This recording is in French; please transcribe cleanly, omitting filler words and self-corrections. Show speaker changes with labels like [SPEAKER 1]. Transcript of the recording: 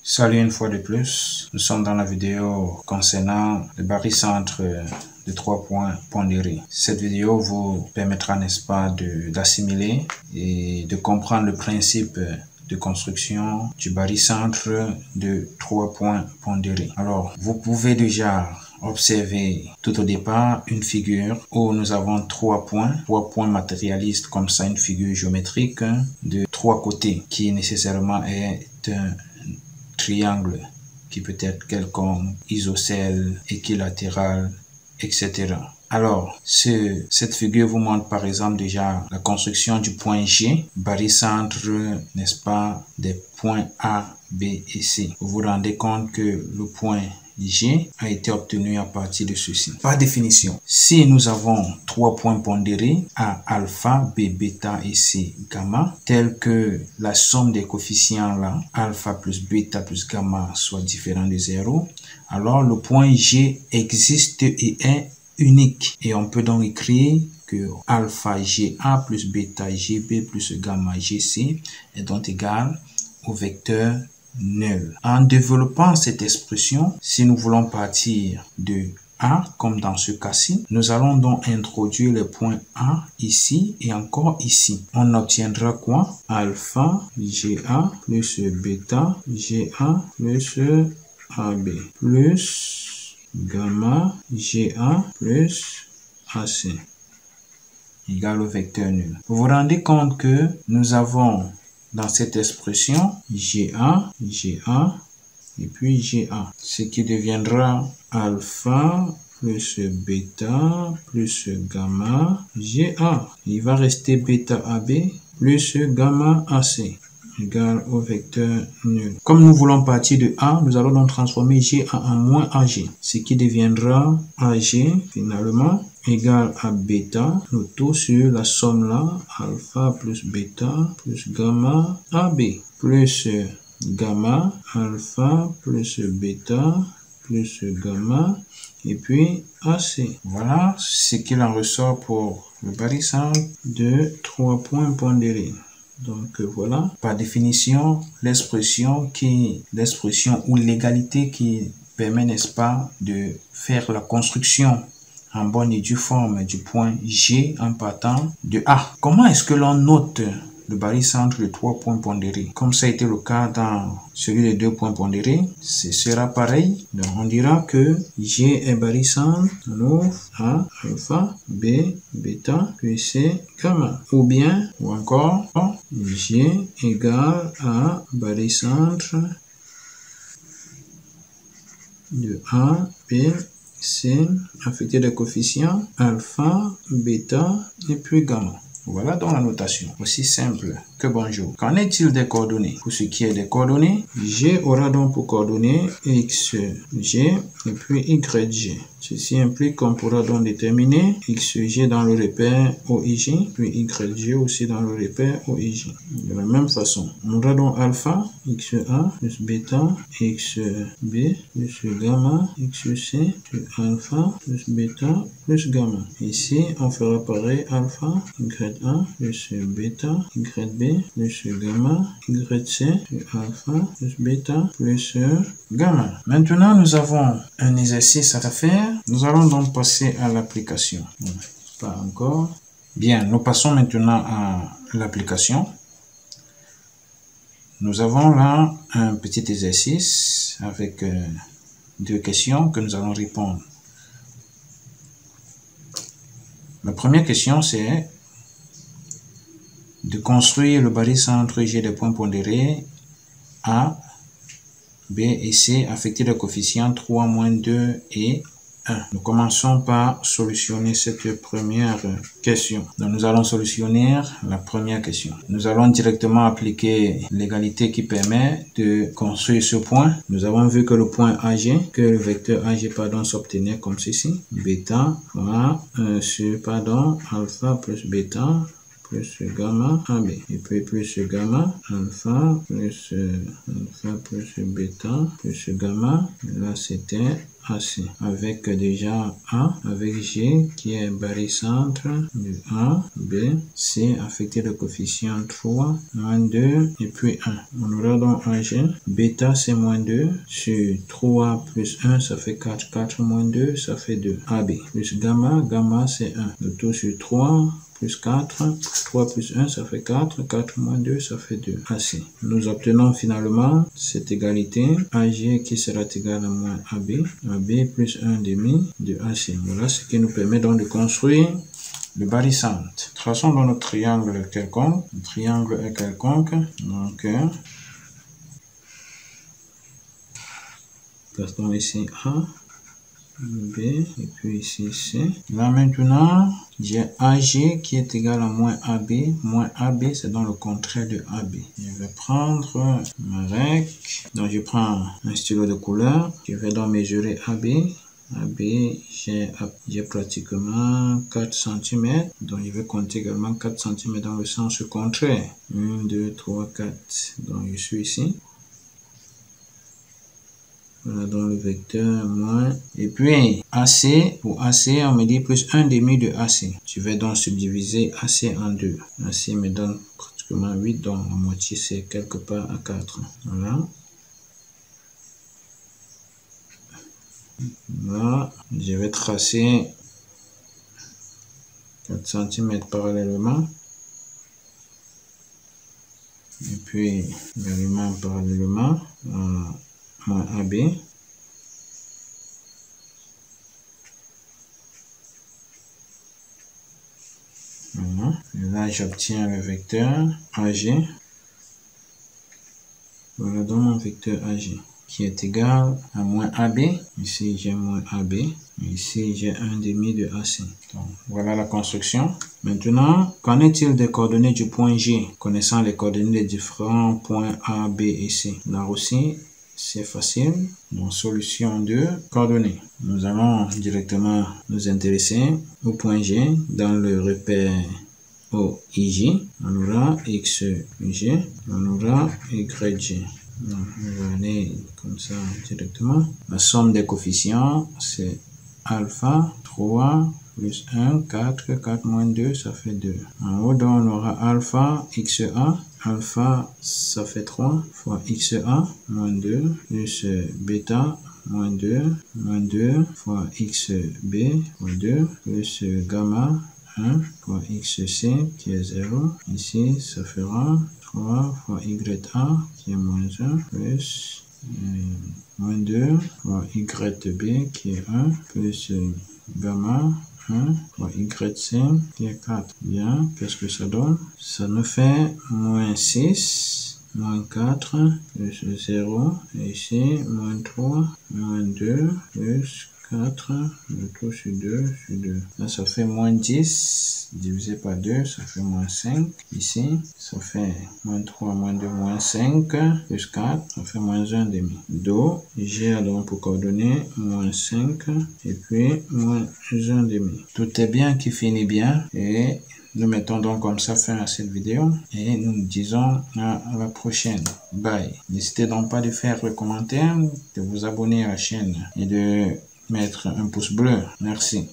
[SPEAKER 1] Salut une fois de plus, nous sommes dans la vidéo concernant le barycentre de 3 points pondérés. Cette vidéo vous permettra, n'est-ce pas, d'assimiler et de comprendre le principe de construction du barycentre de 3 points pondérés. Alors, vous pouvez déjà observer tout au départ une figure où nous avons 3 points matérialistes, comme ça, une figure géométrique de 3 côtés qui nécessairement est un triangle qui peut être quelconque, isocèle, équilatéral, etc. Alors, cette figure vous montre par exemple déjà la construction du point G, barycentre, n'est-ce pas, des points A, B et C. Vous vous rendez compte que le point G a été obtenu à partir de ceci. Par définition, si nous avons 3 points pondérés A, alpha, B, bêta et C, gamma, tel que la somme des coefficients là, alpha plus bêta plus gamma soit différent de 0, alors le point G existe et est unique. Et on peut donc écrire que alpha GA plus bêta GB plus gamma GC est donc égal au vecteur nul. En développant cette expression, si nous voulons partir de A, comme dans ce cas-ci, nous allons donc introduire le point A ici et encore ici. On obtiendra quoi? Alpha GA plus bêta GA plus AB plus gamma GA plus AC égale au vecteur nul. Vous vous rendez compte que nous avons dans cette expression GA, GA et puis GA, ce qui deviendra alpha plus bêta plus gamma GA. Il va rester bêta AB plus gamma AC égale au vecteur nul. Comme nous voulons partir de A, nous allons donc transformer GA en moins AG, ce qui deviendra AG finalement égale à bêta, le tout sur la somme là, alpha plus bêta plus gamma AB, plus gamma, alpha plus bêta plus gamma, et puis AC. Voilà ce qu'il en ressort pour le barycentre de 3 points pondérés. Donc voilà, par définition, l'expression ou l'égalité qui permet, n'est-ce pas, de faire la construction en bonne et due forme du point G en partant de A. Comment est-ce que l'on note le barycentre de 3 points pondérés? Comme ça a été le cas dans celui des 2 points pondérés, ce sera pareil. Donc on dira que G est barycentre A, alpha, B, bêta, puis C, gamma. Ou encore, G égale à barycentre de A, B, C, affecté des coefficients alpha, bêta et puis gamma. Voilà donc la notation, aussi simple que bonjour. Qu'en est-il des coordonnées? Pour ce qui est des coordonnées, G aura donc pour coordonnées XG et puis YG. Ceci implique qu'on pourra donc déterminer XG dans le repère OIJ, puis YG aussi dans le repère OIJ. De la même façon, on aura donc alpha, XA plus bêta, XB plus gamma, XC plus alpha plus bêta plus gamma. Ici, on fera pareil, alpha, YA plus bêta, YB plus gamma, YC plus alpha plus bêta plus gamma. Maintenant, nous avons un exercice à faire. Nous allons donc passer à l'application. Pas encore. Bien, nous passons maintenant à l'application. Nous avons là un petit exercice avec 2 questions que nous allons répondre. La première question, c'est de construire le barycentre G des points pondérés A, B et C affectés de coefficients 3, moins 2 et 1. Nous commençons par solutionner cette première question. Donc nous allons solutionner la première question. Nous allons directement appliquer l'égalité qui permet de construire ce point. Nous avons vu que le point AG, que le vecteur AG s'obtenait comme ceci. Bêta sur alpha plus bêta plus gamma AB. Et puis plus gamma alpha plus bêta plus gamma. Là, c'était AC. Avec déjà A, avec G qui est barycentre de A, B, C affecté de coefficient 3, moins 2 et puis 1. On aura donc AG. Bêta c'est moins 2 sur 3 plus 1 ça fait 4. 4 moins 2 ça fait 2. AB plus gamma. Gamma c'est 1. Le tout sur 3 plus 4, 3 plus 1 ça fait 4, 4 moins 2 ça fait 2, AC. Nous obtenons finalement cette égalité, AG qui sera égal à moins AB, AB plus 1 demi de AC. Voilà ce qui nous permet donc de construire le barycentre. Traçons dans notre triangle quelconque, le triangle est quelconque, donc passons ici A, B et puis ici C. Là maintenant, j'ai AG qui est égal à moins AB. Moins AB, c'est dans le contraire de AB. Je vais prendre ma règle. Donc je prends un stylo de couleur. Je vais donc mesurer AB. AB, j'ai pratiquement 4 cm. Donc je vais compter également 4 cm dans le sens contraire. 1, 2, 3, 4. Donc je suis ici. Voilà donc le vecteur moins. Et puis AC, pour AC, on me dit plus 1 demi de AC. Je vais donc subdiviser AC en 2. AC me donne pratiquement 8, donc la moitié c'est quelque part à 4. Voilà. Là, je vais tracer 4 cm parallèlement. Et puis également parallèlement à moins AB. Voilà. Et là, j'obtiens le vecteur AG. Voilà donc mon vecteur AG qui est égal à moins AB. Ici, j'ai moins AB. Ici, j'ai 1 demi de AC. Donc, voilà la construction. Maintenant, qu'en est-il des coordonnées du point G? Connaissant les coordonnées des différents points A, B et C. Là aussi, c'est facile. Donc, solution de coordonnées. Nous allons directement nous intéresser au point G dans le repère OIJ. On aura XG, on aura YG. Donc, on va aller comme ça directement. La somme des coefficients, c'est alpha 3 plus 1, 4, 4 moins 2, ça fait 2. En haut, donc, on aura alpha XA. Alpha, ça fait 3 fois XA, moins 2, plus bêta, moins 2 fois XB, fois 2, plus gamma, 1 fois XC, qui est 0. Ici, ça fera 3 fois YA, qui est moins 1, plus moins 2 fois YB, qui est 1, plus gamma, 1 fois YC qui est 4. Bien, qu'est-ce que ça donne? Ça nous fait moins 6, moins 4, plus 0. Et ici, moins 3, moins 2, plus 4, le tout sur 2, sur 2. Là, ça fait moins 10, divisé par 2, ça fait moins 5. Ici, ça fait moins 3, moins 2, moins 5, plus 4, ça fait moins 1 demi. Do, G a donc pour coordonnées moins 5, et puis moins 1 demi. Tout est bien qui finit bien, et nous mettons donc comme ça fin à cette vidéo, et nous disons à la prochaine. Bye. N'hésitez donc pas de faire le commentaire, de vous abonner à la chaîne, et de mettre un pouce bleu. Merci.